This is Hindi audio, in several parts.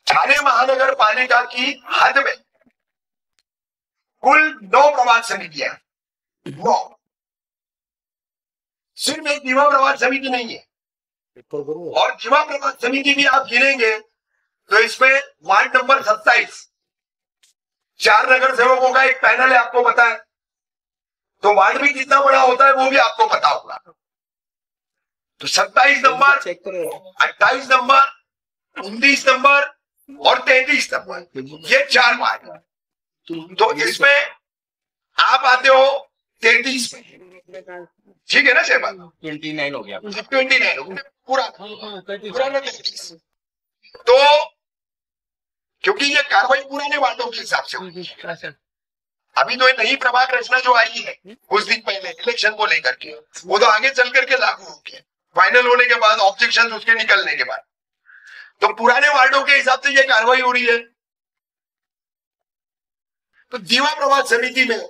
ठाणे महानगर पालिका की हद में कुल 9 प्रभाग समितियां, 9। सिर्फ एक दीवा प्रभाग समिति नहीं है, और दीवा प्रभाग समिति भी आप गिनेंगे तो इसमें वार्ड नंबर 27 4 नगर सेवकों का एक पैनल है, आपको पता है। तो वार्ड भी कितना बड़ा होता है वो भी आपको पता होगा। तो 27 नंबर, 28 नंबर, 29 नंबर और 33 नंबर, ये 4 वार्ड। तो इसमें आप आते हो 33 में, ठीक है ना शहबाज? 29 हो गया, 29 हो गया पूरा 33। तो क्योंकि ये कार्रवाई पुराने वार्डों के हिसाब से होगी। अभी तो ये नई प्रभाग रचना जो आई है कुछ दिन पहले इलेक्शन को लेकर के, वो तो आगे चल करके लागू होगी फाइनल होने के बाद, ऑब्जेक्शन उसके निकलने के बाद। तो पुराने वार्डों के हिसाब से ये कार्रवाई हो रही है। तो दीवा प्रभाग समिति में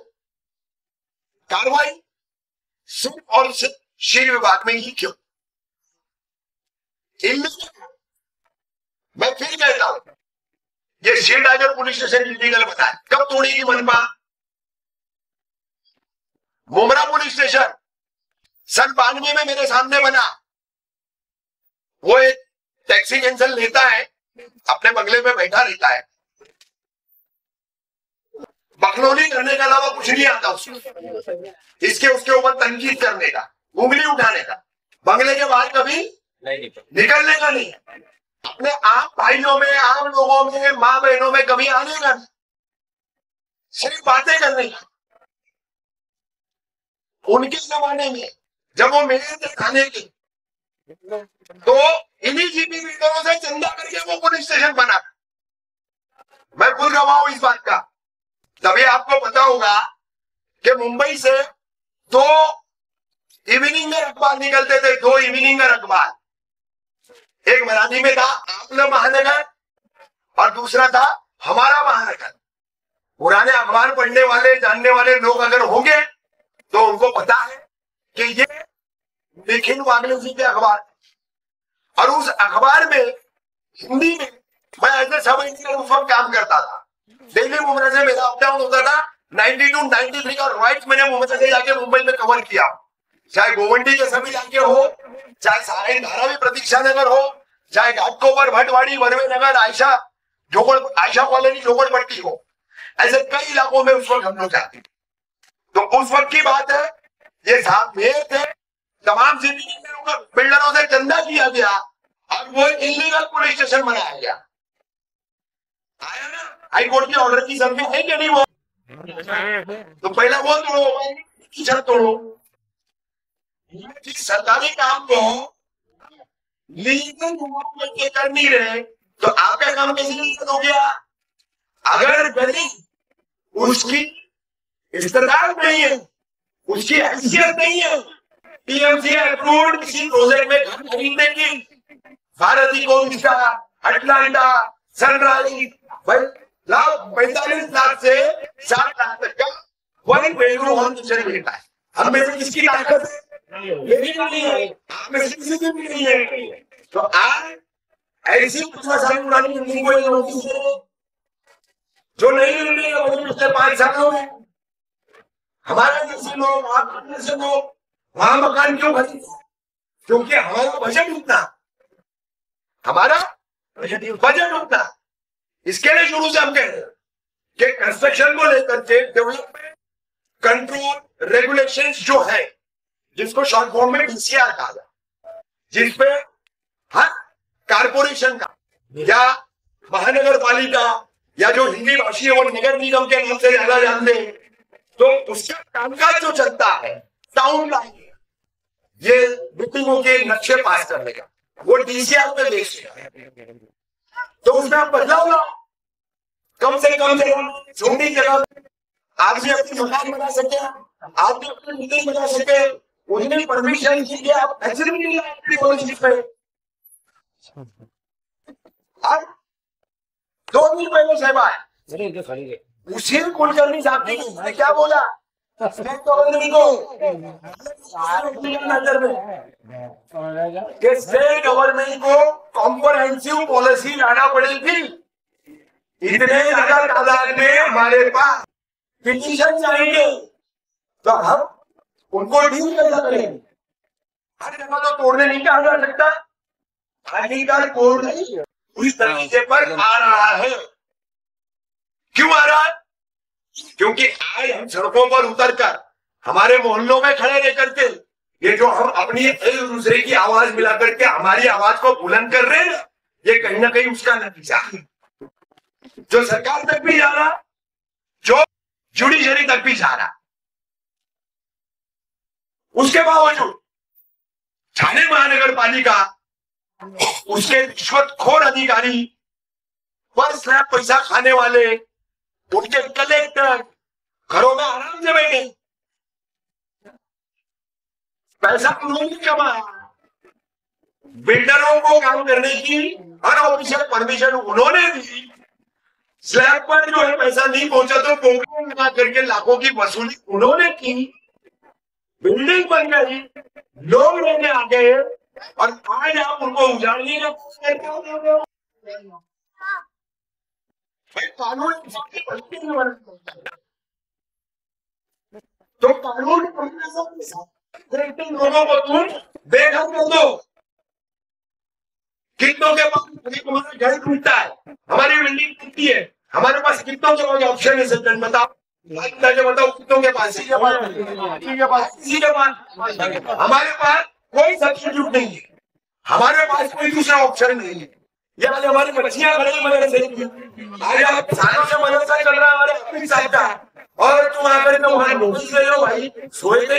कार्रवाई सिर्फ और सिर्फ शील विभाग में ही क्यों? मैं फिर कहता हूं, ये शीलडागर पुलिस स्टेशन इलीगल बताए, कब तोड़ेगी मनपा? मुमरा पुलिस स्टेशन सन 92 में मेरे सामने बना। वो एक टैक्सी कैंसल लेता है, अपने बंगले में बैठा रहता है, बकलोली करने के अलावा कुछ नहीं आता उसको, इसके उसके ऊपर तनकीद करने का, उंगली उठाने का, बंगले के बाहर कभी निकलने का नहीं, अपने आम भाइयों में, आम लोगों में, माँ बहनों में कभी आने का नहीं, सिर्फ बातें करने का। उनके जमाने में जब वो मिले थे खाने के, तो इन्हीं जीपी बिल्डरों से चंदा करके वो पुलिस स्टेशन बना। मैं खुद गवाह हूं इस बात का। तभी आपको पता होगा कि मुंबई से 2 इवनिंगर अखबार निकलते थे, 2 इवनिंगर अखबार। एक मराठी में था आपलं महानगर और दूसरा था हमारा महानगर। पुराने अखबार पढ़ने वाले, जानने वाले लोग अगर होंगे तो उनको पता है कि ये निखिल वागले जी के अखबार, और उस अखबार में हिंदी में मैं ऐसे सब एडिटर उस वक्त काम करता था। डेली मुंबई से मेरा अप डाउन होता था। 92, 93 का राइट मैंने मुंबई से जाके मुंबई में कवर किया, चाहे गोवंडी के सभी इलाके हो, चाहे सारे धारावी प्रतीक्षा नगर हो, चाहे घाटकोपर, भटवाड़ी, वर्वे नगर, आयशा कॉलोनी, जोगड़पट्टी हो, ऐसे कई इलाकों में उस वक्त हम लोग जाते। तो उस वक्त की बात है, ये साहब मेयर थे, तमाम बिल्डरों से चंदा किया गया और वो इलीगल पुलिस स्टेशन बनाया गया। आया ना हाई कोर्ट के ऑर्डर की संख्या है कि नहीं? वो तो पहला वो तोड़ो, तोड़ो। सरकारी काम को लीगल कर नहीं रहे तो आपका काम कैसे लीगल हो गया? अगर गरीब उसकी इस्तेदाद नहीं है, उसकी हैसियत नहीं है टीएमसी अप्रूव्ड किसी प्रोजेक्ट में घर खरीदने की, भारती कोनिष्का, अटलांटा, सनराइज, 45 लाख से 60 लाख तक का 1 बेडरूम होम किचन मिलता है। हम में से किसकी ताकत है? मेरी नहीं है, आप में से किसी की भी नहीं है। तो आज ऐसी कुछ पुरानी बिल्डिंग को नोटिस जो नहीं मिलने वाली पिछले 5 सालों में, हमारे जैसे लोग, आप जैसे लोग वहां मकान क्यों खरीदे? क्योंकि हमारा बजट उतना, हमारा बजट उतना। इसके लिए शुरू से हम कह रहे हैं कि कंस्ट्रक्शन को लेकर के डेवलपमेंट कंट्रोल रेगुलेशंस जो है, जिसको शॉर्ट फॉर्म में डीसीआर कहा जाए, जिसपे हर कारपोरेशन का या महानगर पालिका या जो हिंदी भाषी है वो नगर निगम के नाम से ज्यादा जानते हैं, तो उसका कामकाज जो चलता है टाउन लाइन, ये बिल्डिंगों के नक्शे पास करने का, वो डीसीआर पे बेस्ड है। तो उसमें आप बदलाव लाओ, कम से कम छोटी जगह आप भी अपनी मकान बना सके, आप भी अपनी बिल्डिंग बना सके, उन्हें परमिशन के लिए आप फैसिलिटी अपनी कॉलेज पे। 2 दिन पहले साहब आए, उसी कुलकर्णी साहब ने क्या बोला स्टेट गवर्नमेंट को नजर में कि स्टेट गवर्नमेंट को कॉम्प्रहेंसिव पॉलिसी लाना पड़ेगी। इतने ज्यादा तादाद में हमारे पास पिटीशन चाहिए तो हम उनको डील कैसा करेंगे? हर जगह तो तोड़ने नहीं कहा जा सकता। अधिकार कोड उस तरीके पर आ रहा है। क्यों आ रहा है? क्योंकि आज हम सड़कों पर उतरकर हमारे मोहल्लों में खड़े रह करके ये जो हम अपनी एक दूसरे की आवाज मिला करके हमारी आवाज को बुलंद कर रहे हैं, ये कहीं ना कहीं उसका नतीजा है जो सरकार तक भी जा रहा, जो जुडिशरी तक भी जा रहा। उसके बावजूद ठाणे महानगर पालिका उसके रिश्वतखोर अधिकारी, पर स्लैब पैसा खाने वाले, उनके कलेक्टर घरों में आराम से बैठे, पैसा उन्होंने कमाया, बिल्डरों को काम करने की अनऑफिशियल परमिशन उन्होंने दी, स्लैब पर जो है पैसा नहीं पहुंचा तो पोंगल लगा करके लाखों की वसूली उन्होंने की, बिल्डिंग बन गई, लोग रहने आ गए और आज आप उनको उजाड़ने का कानून तो कानून लोगों को तुम बेघर कर दो। कितनों के पास हमारा घर टूटता है, हमारी बिल्डिंग टूटती है, हमारे पास कितनों के पास ऑप्शन है सज्जन? बताओ बताओ कितनों के पास? किसी के पास हमारे पास कोई सब्स्टिट्यूट नहीं है, हमारे पास कोई दूसरा ऑप्शन नहीं है। ये वाले हमारी बच्चियां बड़ी मदरसे की, आज आप सालों से मदरसा चल रहा है हमारे अपनी साहब का, और तुम आकर के वहां नोटिस ले लो भाई, सोए थे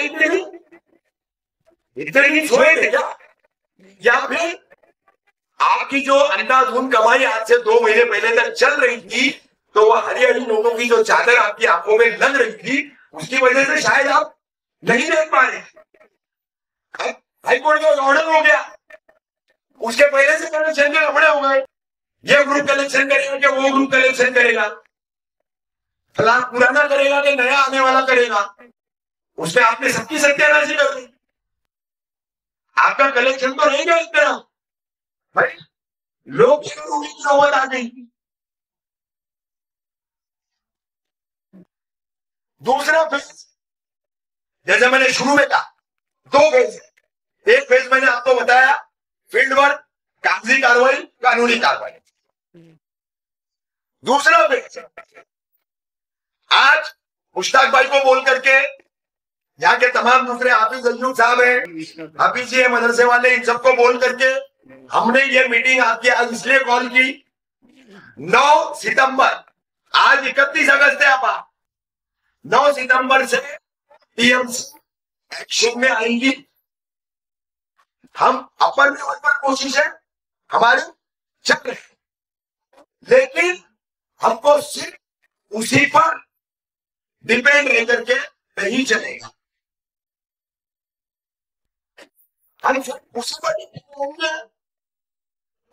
इतने नहीं सोए थे क्या? या फिर आपकी जो अंधाधुंध कमाई आज से 2 महीने पहले तक चल रही थी, तो वह हरी हरी नोटों की जो चादर आपकी आंखों में लग रही थी, उसकी वजह से शायद आप नहीं देख पा रहे। हाईकोर्ट का ऑर्डर हो गया, उसके पहले से कलेक्शन के कपड़े हो गए, ये ग्रुप कलेक्शन करेगा कि वो ग्रुप कलेक्शन करेगा, फलां पुराना करेगा कि नया आने वाला करेगा, उसमें आपने सबकी सत्यानाशी कर दी। आपका कलेक्शन तो रहेगा इस तरह भाई, लोग की नौबत आ गई। दूसरा फेज, जैसे मैंने शुरू में कहा, 2 फेज। एक फेज मैंने आपको बताया फील्ड वर्क, कागजी कार्रवाई, कानूनी कार्रवाई। दूसरा फेज आज मुश्ताक भाई को बोल करके यहाँ के तमाम दूसरे हाफिज अय्यूब साहब हैं, हाफिज जी मदरसे वाले, इन सबको बोल करके हमने ये मीटिंग आपकी आज इसलिए कॉल की। 9 सितंबर, आज 31 अगस्त है आपा, 9 सितंबर से टीएमसी एक्शन में आएंगी। हम अपर लेवल पर कोशिश है हमारे चल रहे, लेकिन हमको सिर्फ उसी पर डिपेंड रह करके नहीं चलेगा। हम सिर्फ उसी पर डिपेंड होंगे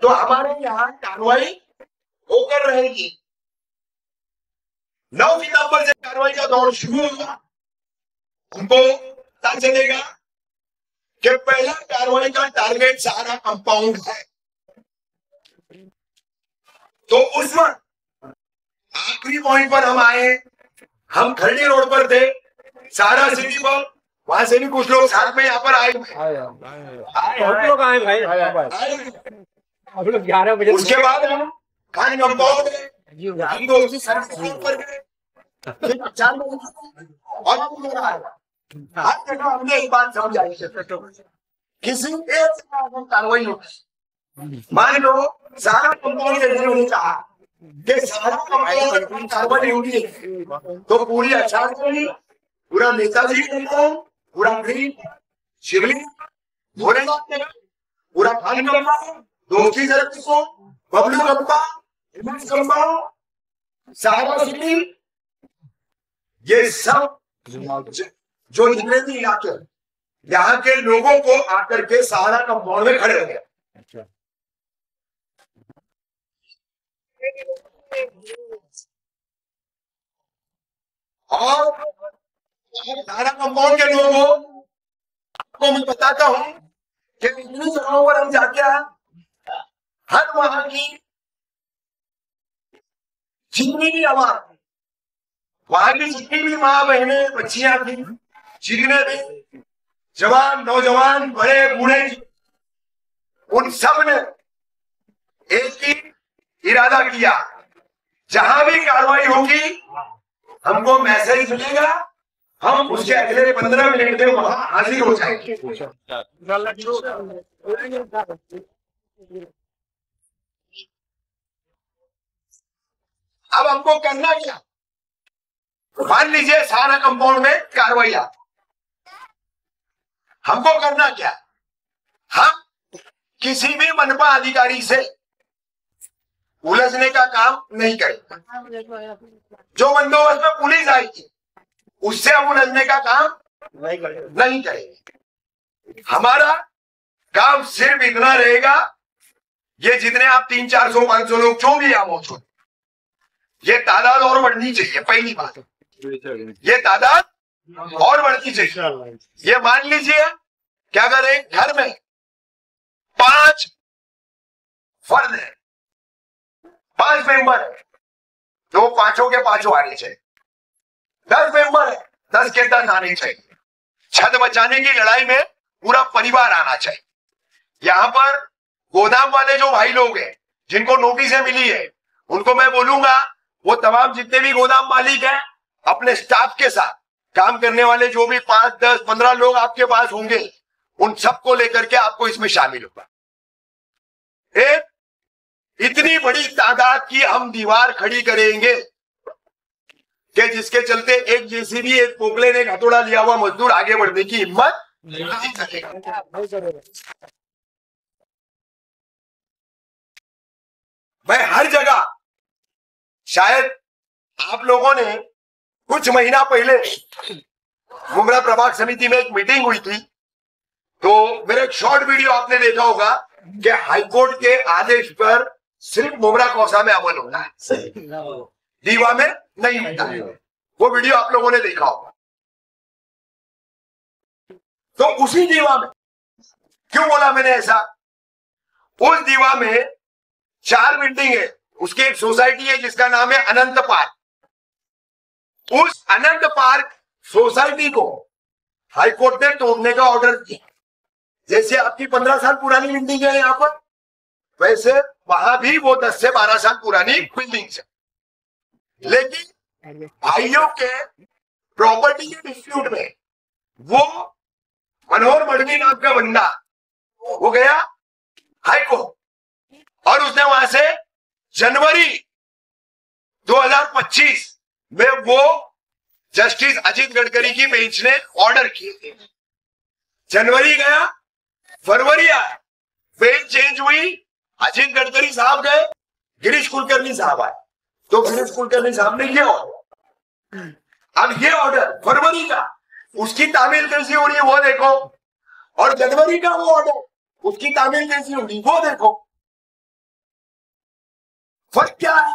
तो हमारे यहाँ कार्रवाई होकर रहेगी। 9 सितंबर से कार्रवाई का दौर शुरू होगा। हमको पता चलेगा कि पहला कार्रवाई का टारगेट सारा कंपाउंड है, तो उस वक्त आखिरी पॉइंट पर हम आए, हम खरड़ी रोड पर थे, सारा सिटी पर, वहां से भी कुछ लोग साथ में यहाँ पर आए, बहुत लोग आए भाई, हम लोग 11 बजे। उसके बाद हम खान कंपाउंड हमको उसी सड़क पर गए, फिर 4 और हर जगह हमने एक बात समझाई, किसी एक कार्रवाई हो, मान लो सारा कंपाउंड ने कहा कि सारा कंपाउंड कार्रवाई होगी, तो पूरी अचानक पूरा नेताजी कंपाउंड, पूरा ग्रीन शिवलिंग, भोलेनाथ नगर, पूरा खान कंपाउंड, दोस्ती सड़क को, बबलू कंपाउंड, कंपाउंड, सारा सिटी, ये सब जो जितने भी इलाके यहाँ के लोगों को आकर के सारा कंपाउंड में खड़े हो गए। और सारा कंपाउंड के लोग हो, आपको मैं बताता हूं कि इतनी जगहों पर हम जाके आए, हर वहां की जितनी भी आवाज, वहां की जितनी भी माँ बहने बच्चियां थी, जितने भी जवान नौजवान बड़े बूढ़े, उन सब ने एक ही इरादा किया, जहां भी कार्रवाई होगी हमको मैसेज मिलेगा, हम उसके अगले 15 मिनट में वहां हाजिर हो जाएंगे। अब हमको करना क्या? मान लीजिए सारा कंपाउंड में कार्रवाई आ, हमको करना क्या? हम किसी भी मनपा अधिकारी से उलझने का काम नहीं करेंगे। जो बंदोबस्त में पुलिस आएगी उससे हम उलझने का काम नहीं करेंगे। हमारा काम सिर्फ इतना रहेगा, ये जितने आप 300, 400, 500 लोग जो भी आप मौजूद, ये तादाद और बढ़नी चाहिए। पहली बात, ये तादाद और बढ़नी चाहिए। ये मान लीजिए कि अगर एक घर में 5 फर्द है, 5 मेंबर है, तो 5 के 5 आने चाहिए। 10 मेंबर है, 10 के 10 आने चाहिए। छत बचाने की लड़ाई में पूरा परिवार आना चाहिए। यहां पर गोदाम वाले जो भाई लोग हैं जिनको नोटिसें मिली है, उनको मैं बोलूंगा वो तमाम जितने भी गोदाम मालिक हैं अपने स्टाफ के साथ काम करने वाले जो भी 5, 10, 15 लोग आपके पास होंगे, उन सबको लेकर के आपको इसमें शामिल होगा। एक इतनी बड़ी तादाद की हम दीवार खड़ी करेंगे कि जिसके चलते एक जेसीबी, एक पोकलेन, एक हथौड़ा लिया हुआ मजदूर आगे बढ़ने की हिम्मत नहीं करेगा। मैं हर जगह, शायद आप लोगों ने कुछ महीना पहले मुमरा प्रभाग समिति में एक मीटिंग हुई थी, तो मेरा एक शॉर्ट वीडियो आपने देखा होगा कि हाईकोर्ट के आदेश पर सिर्फ मुमरा कौसा में अमल होता है, दीवा में नहीं होता है। वो वीडियो आप लोगों ने देखा होगा। तो उसी दीवा में क्यों बोला मैंने ऐसा? उस दीवा में 4 बिल्डिंग है, उसकी एक सोसाइटी है जिसका नाम है अनंत पार्क। उस अनंत पार्क सोसाइटी को हाईकोर्ट ने तोड़ने का ऑर्डर दिया। जैसे आपकी 15 साल पुरानी बिल्डिंग है यहां पर, वैसे वहां भी वो 10 से 12 साल पुरानी बिल्डिंग है। लेकिन भाइयों के प्रॉपर्टी के डिस्प्यूट में वो मनोहर मडवी नाम का बंदा वो गया हाईकोर्ट और उसने वहां से जनवरी 2025 में वो जस्टिस अजीत गडकरी की बेंच ने ऑर्डर किए थे। जनवरी गया, फरवरी आया, बेंच चेंज हुई, अजीत गडकरी साहब गए, गिरीश कुलकर्णी साहब आए, तो गिरीश कुलकर्णी साहब ने ये ऑर्डर, अब ये ऑर्डर फरवरी का, उसकी तामील कैसी हो रही है वो देखो, और जनवरी का वो ऑर्डर, उसकी तामील कैसी होगी वो देखो। फर्क क्या है?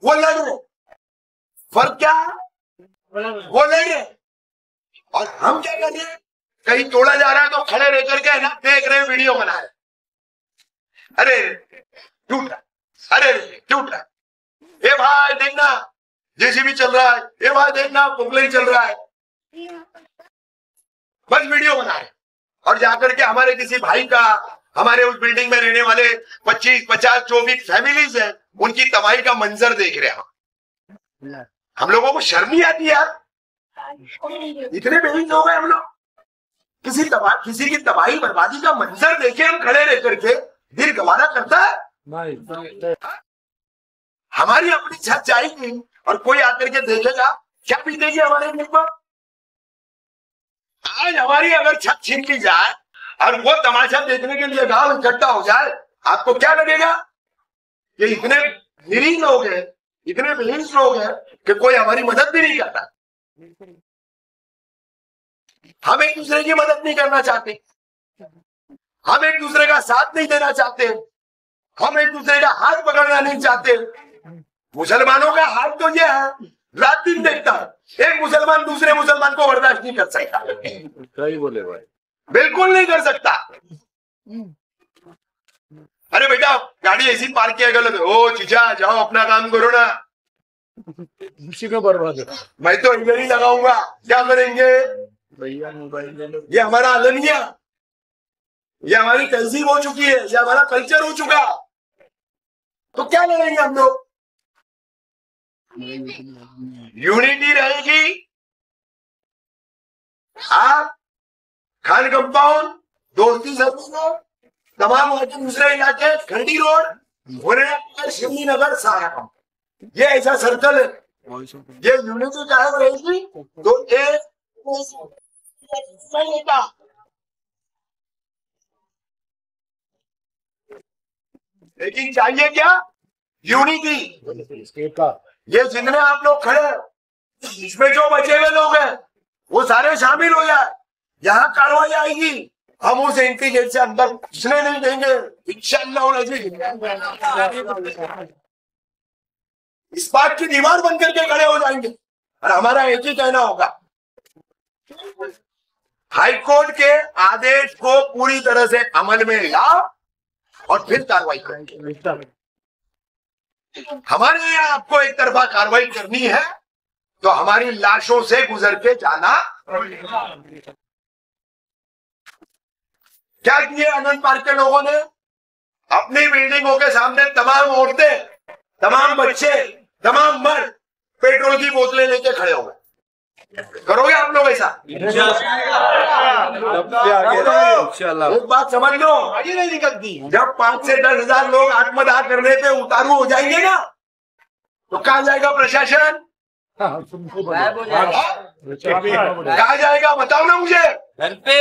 वो लड़ रहे। फर्क क्या है? वो लड़ रहे और हम क्या कर रहे हैं? कहीं तोड़ा जा रहा है तो खड़े रह करके ना देख रहे, वीडियो बना रहे, अरे टूटा, अरे टूटा, ए भाई देखना जेसीबी चल रहा है, ए भाई देखना पोकलेन चल रहा है, बस वीडियो बना रहे। और जाकर के हमारे किसी भाई का, हमारे उस बिल्डिंग में रहने वाले 25, 50 जो भी फैमिलीज हैं, उनकी तबाही का मंजर देख रहे हैं। हम लोगों को शर्म नहीं आती यार? इतने बेईमान हो गए हम लोग। किसी की तबाही बर्बादी का मंजर देखे हम खड़े रह करके दिल गवारा करता है? हमारी अपनी छत जाएगी और कोई आकर के देखेगा, क्या बीतेगी हमारे दिल पर? आज हमारी अगर छत छीन ली जाए और वो तमाशा देखने के लिए गांव इकट्ठा हो जाए, आपको क्या लगेगा? ये इतने निरीह लोग हैं, इतने बेहिस लोग हैं कि कोई हमारी मदद भी नहीं करता। हम एक दूसरे की मदद नहीं करना चाहते, हम एक दूसरे का साथ नहीं देना चाहते, हम एक दूसरे का हाथ पकड़ना नहीं चाहते। मुसलमानों का हाथ तो ये है, रात दिन देखता हूं। एक मुसलमान दूसरे मुसलमान को बर्दाश्त नहीं कर सकता। सही बोले भाई, बिल्कुल नहीं कर सकता। अरे बेटा गाड़ी ऐसी पार्क किया गलत है, ओ चीचा जाओ अपना काम करो ना, उसी को बर्बाद है। मैं तो इधर ही लगाऊंगा, क्या करेंगे भैया मोबाइल, ये हमारा अलमिया, ये हमारी तहजीब हो चुकी है, ये हमारा कल्चर हो चुका, तो क्या लड़ेंगे हम लोग। यूनिटी रहेगी। आप खान कंपाउंड, दोस्ती सर्विस, तमाम वहां दूसरे इलाके, खंडी रोड, शिवनी नगर, सारा ये ऐसा सर्कल है। ये यूनिटी कायम रहेगी तो एक लेकिन चाहिए क्या, यूनिटी। ये जितने आप लोग खड़े हैं, इसमें जो बचे हुए लोग हैं वो सारे शामिल हो जाए, यहाँ कार्रवाई आएगी, हम उस एंटी गेट से अंदर घुसने नहीं देंगे इंशाअल्लाह। इस बात की दीवार बन करके खड़े हो जाएंगे और हमारा एक ही कहना होगा, हाईकोर्ट के आदेश को पूरी तरह से अमल में लाओ और फिर कार्रवाई करो। हमारे यहाँ आपको एक तरफा कार्रवाई करनी है तो हमारी लाशों से गुजर के जाना। क्या किए आनंद पार्क के लोगों ने, अपनी बिल्डिंगों के सामने तमाम औरतें, तमाम बच्चे, तमाम मर्द पेट्रोल की बोतलें लेके खड़े हो गए। करोगे आप लोग ऐसा? एक बात समझ लो, नहीं निकलती, जब 5 से 10 हजार लोग आत्मदाह करने पे उतारू हो जाएंगे ना, तो कहा जाएगा प्रशासन, कहा जाएगा बताओ ना मुझे। घर पे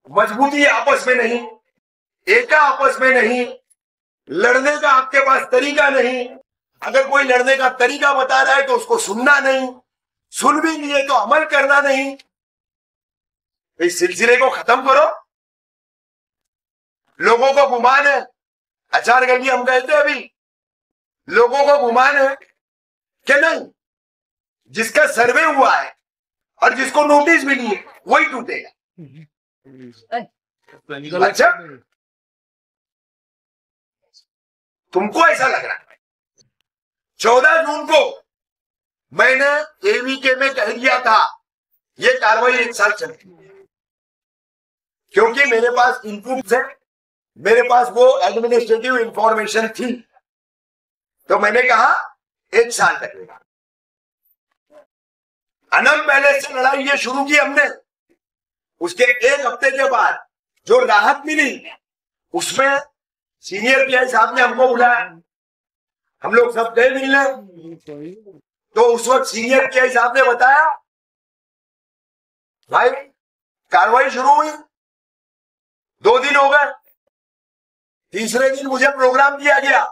मजबूती आपस में नहीं, एका आपस में नहीं, लड़ने का आपके पास तरीका नहीं। अगर कोई लड़ने का तरीका बता रहा है तो उसको सुनना नहीं, सुन भी लिए तो अमल करना नहीं। इस सिलसिले को खत्म करो। लोगों को गुमान है, अचार गली हम कहते अभी, लोगों को गुमान है कि नहीं, जिसका सर्वे हुआ है और जिसको नोटिस मिली है वही टूटेगा। अच्छा तुमको ऐसा लग रहा है। 14 जून को मैंने एवीके में कह दिया था ये कार्रवाई 1 साल चलेगी, क्योंकि मेरे पास इनपुट है, मेरे पास वो एडमिनिस्ट्रेटिव इंफॉर्मेशन थी, तो मैंने कहा 1 साल लगेगा। अनम पैलेस से लड़ाई ये शुरू की हमने, उसके 1 हफ्ते के बाद जो राहत मिली उसमें सीनियर पीआई साहब ने हमको बुलाया, हम लोग सब गए मिलने। तो उस वक्त सीनियर पीआई साहब ने बताया भाई कार्रवाई शुरू हुई, 2 दिन हो गए, तीसरे दिन मुझे प्रोग्राम दिया गया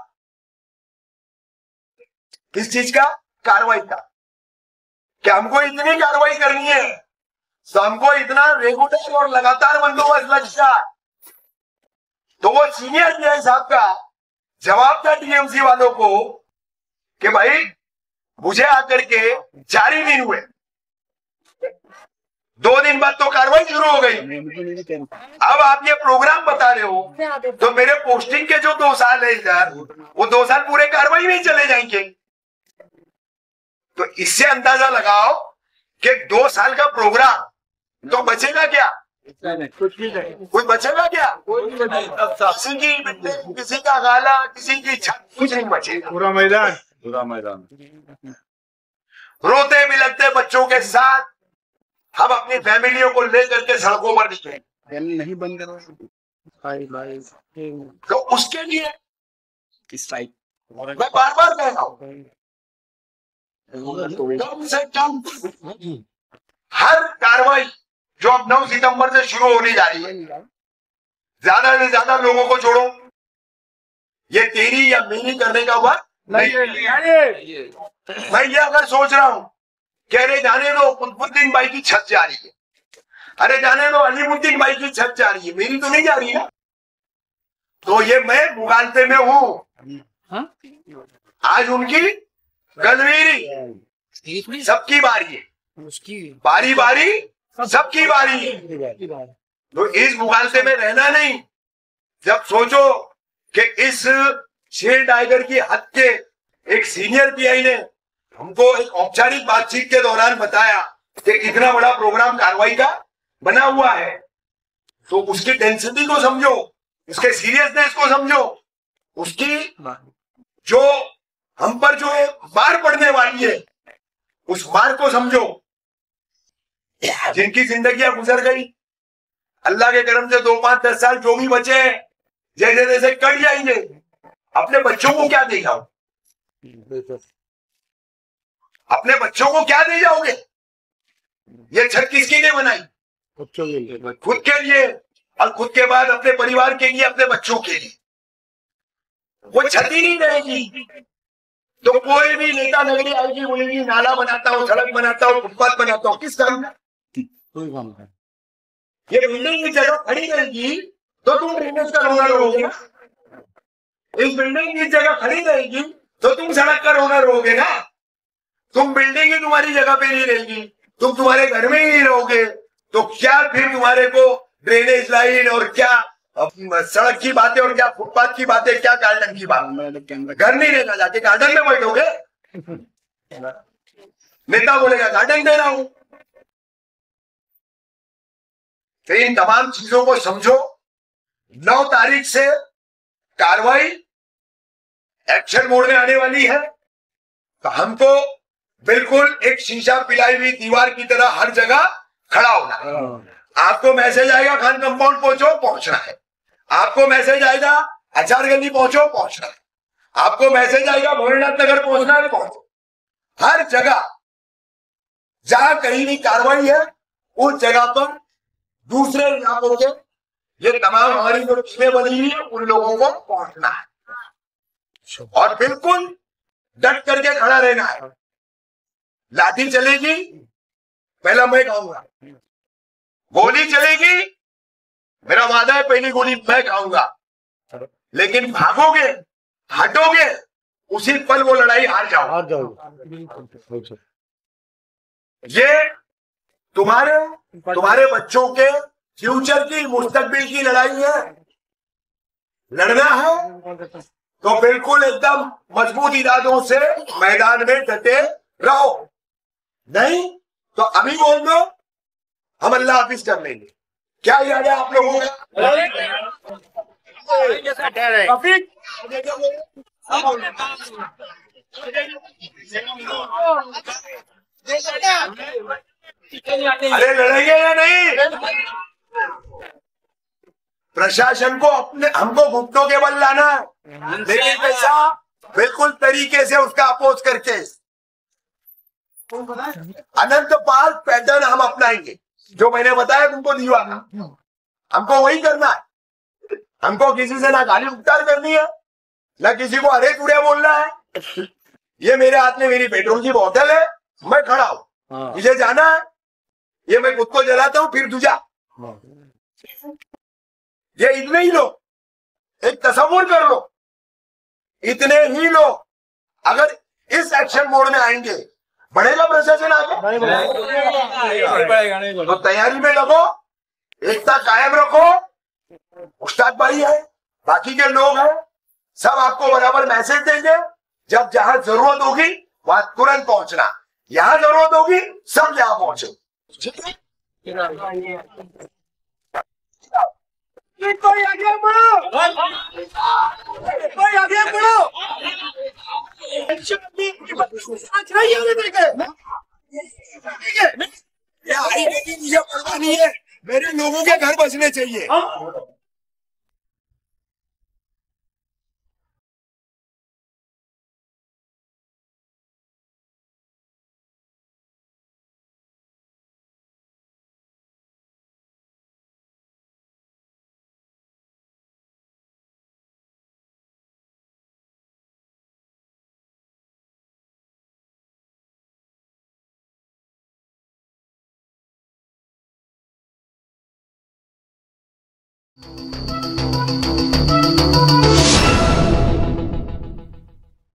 किस चीज का, कार्रवाई का, कि हमको इतनी कार्रवाई करनी है तो हमको इतना रेगुलर और लगातार बंदोबस्त लगता है। तो वो सीनियर पीआई साहब का जवाब था टीएमसी वालों को कि भाई मुझे आकर के 4 ही दिन हुए, 2 दिन बाद तो कार्रवाई शुरू हो गई। अब आप ये प्रोग्राम बता रहे हो तो मेरे पोस्टिंग के जो 2 साल है इधर, वो 2 साल पूरे कार्रवाई में चले जाएंगे। तो इससे अंदाजा लगाओ कि 2 साल का प्रोग्राम तो बचेगा क्या, कोई बचेगा क्या? किसी की, किसी का गाला, किसी की छत, कुछ नहीं बचेगा। पूरा मैदान रोते बिलखते बच्चों के साथ हम अपनी फैमिलियों को लेकर के सड़कों पर निकले, नहीं बंद करो। तो उसके लिए मैं बार बार कह रहा हूं, कम से कम हर कार्रवाई जो अब 9 सितंबर से शुरू होने जा रही है, ज्यादा से ज्यादा लोगों को जोड़ो। ये तेरी या मेरी करने का वक्त नहीं। मैं ये अगर सोच रहा हूं कि अरे जाने दो कुतुबुद्दीन भाई की छत जा रही है, अरे जाने दो अलीमुद्दीन भाई की छत जा रही है, मेरी तो नहीं जा रही है, तो ये मैं मुगालते में हूं, आज उनकी गलवेरी, सबकी बारी है, बारी बारी सबकी बारी है। तो इस मुगालते में रहना नहीं। जब सोचो कि इस शेर टाइगर की हद के एक सीनियर पीआई ने हमको एक औपचारिक बातचीत के दौरान बताया कि इतना बड़ा प्रोग्राम कार्रवाई का बना हुआ है, तो उसकी डेंसिटी को समझो, उसके सीरियसनेस को समझो, उसकी जो हम पर जो मार पड़ने वाली है उस मार को समझो। जिनकी जिंदगियां गुजर गई, अल्लाह के करम से 2, 5, 10 साल जो भी बचे हैं जैसे जैसे कट जाएंगे, अपने बच्चों को क्या दे जाओ? अपने बच्चों को क्या दे जाओगे? ये छत किसके लिए बनाई? खुद के लिए, और खुद के बाद अपने परिवार के लिए, अपने बच्चों के लिए। वो छत ही नहीं रहेगी तो कोई भी नेता नगरी आएगी, बोलेगी नाला बनाता हूँ, सड़क बनाता हूँ, फुटपाथ बनाता हूँ, किस काम का? कोई काम का। ये बिल्डिंग की जगह खड़ी रहेगी तो तुम ड्रेनेज का ओनर रहोगे ना। इस बिल्डिंग की जगह खड़ी रहेगी तो तुम सड़क का ओनर रहोगे ना। तुम बिल्डिंग ही तुम्हारी जगह पे नहीं रहेगी, तुम तुम्हारे घर में ही नहीं रहोगे, तो क्या फिर तुम्हारे को ड्रेनेज लाइन और क्या सड़क की बातें और क्या फुटपाथ की बातें, क्या गार्डन की बात? घर नहीं रहना, जाके गार्डन में बैठोगे। नेता बोलेगा गार्डन दे रहा हूं। तो इन तमाम चीजों को समझो। 9 तारीख से कार्रवाई एक्शन मोड में आने वाली है, तो हमको बिल्कुल एक शीशा पिलाई हुई दीवार की तरह हर जगह खड़ा होना है। आपको मैसेज आएगा खान कंपाउंड पहुंचो, पहुंचना है। आपको मैसेज आएगा अचारगंदी पहुंचो, पहुंचना है। आपको मैसेज आएगा भोलेनाथ नगर पहुंचना है, पहुंचो। हर जगह जहां कहीं भी कार्रवाई है उस जगह पर दूसरे इलाकों के ये तमाम हमारी जो टीमें बनी हुई है उन लोगों को पहुंचना है और बिल्कुल डट करके खड़ा रहना है। लाठी चलेगी, पहला मैं खाऊंगा। गोली चलेगी, मेरा वादा है पहली गोली मैं खाऊंगा। लेकिन भागोगे, हटोगे, उसी पल वो लड़ाई हार जाओगे। ये तुम्हारे बच्चों के फ्यूचर की, मुस्तकबिल की लड़ाई है। लड़ना है तो बिल्कुल एकदम मजबूत इरादों से मैदान में डटे रहो, नहीं तो अभी बोल दो हम अल्लाह हाफिज कर लेंगे। क्या इरादा आप लोगों का? अरे लड़ेंगे या नहीं? प्रशासन को हमको घुटनों के बल लाना है, लेकिन कैसा? बिल्कुल तरीके से उसका अपोज करके अनंत पाल पैटर्न हम अपनाएंगे। जो मैंने बताया तुमको दिया, हमको वही करना है। हमको किसी से ना गाली उपचार करनी है, ना किसी को अरे तुड़े बोलना है। ये मेरे हाथ में मेरी पेट्रोल की बोतल है, मैं खड़ा हूं, मुझे जाना है, ये मैं खुद को जलाता हूं, फिर तुझा। ये इतने ही लोग, एक तस्वीर कर लो, इतने ही लोग अगर इस एक्शन मोड में आएंगे, बढ़ेगा प्रशासन आगे, तो तैयारी में लगो, एकता कायम रखो। उस्ताद भाई है, बाकी के लोग हैं, सब आपको बराबर मैसेज देंगे। जब जहां जरूरत होगी वहां तुरंत पहुंचना, यहां जरूरत होगी सब यहां पहुंचे। कोई आगे बढ़ो, कोई आगे बढ़ो। मुझे परवाह नहीं है, मेरे लोगों के घर बसने चाहिए।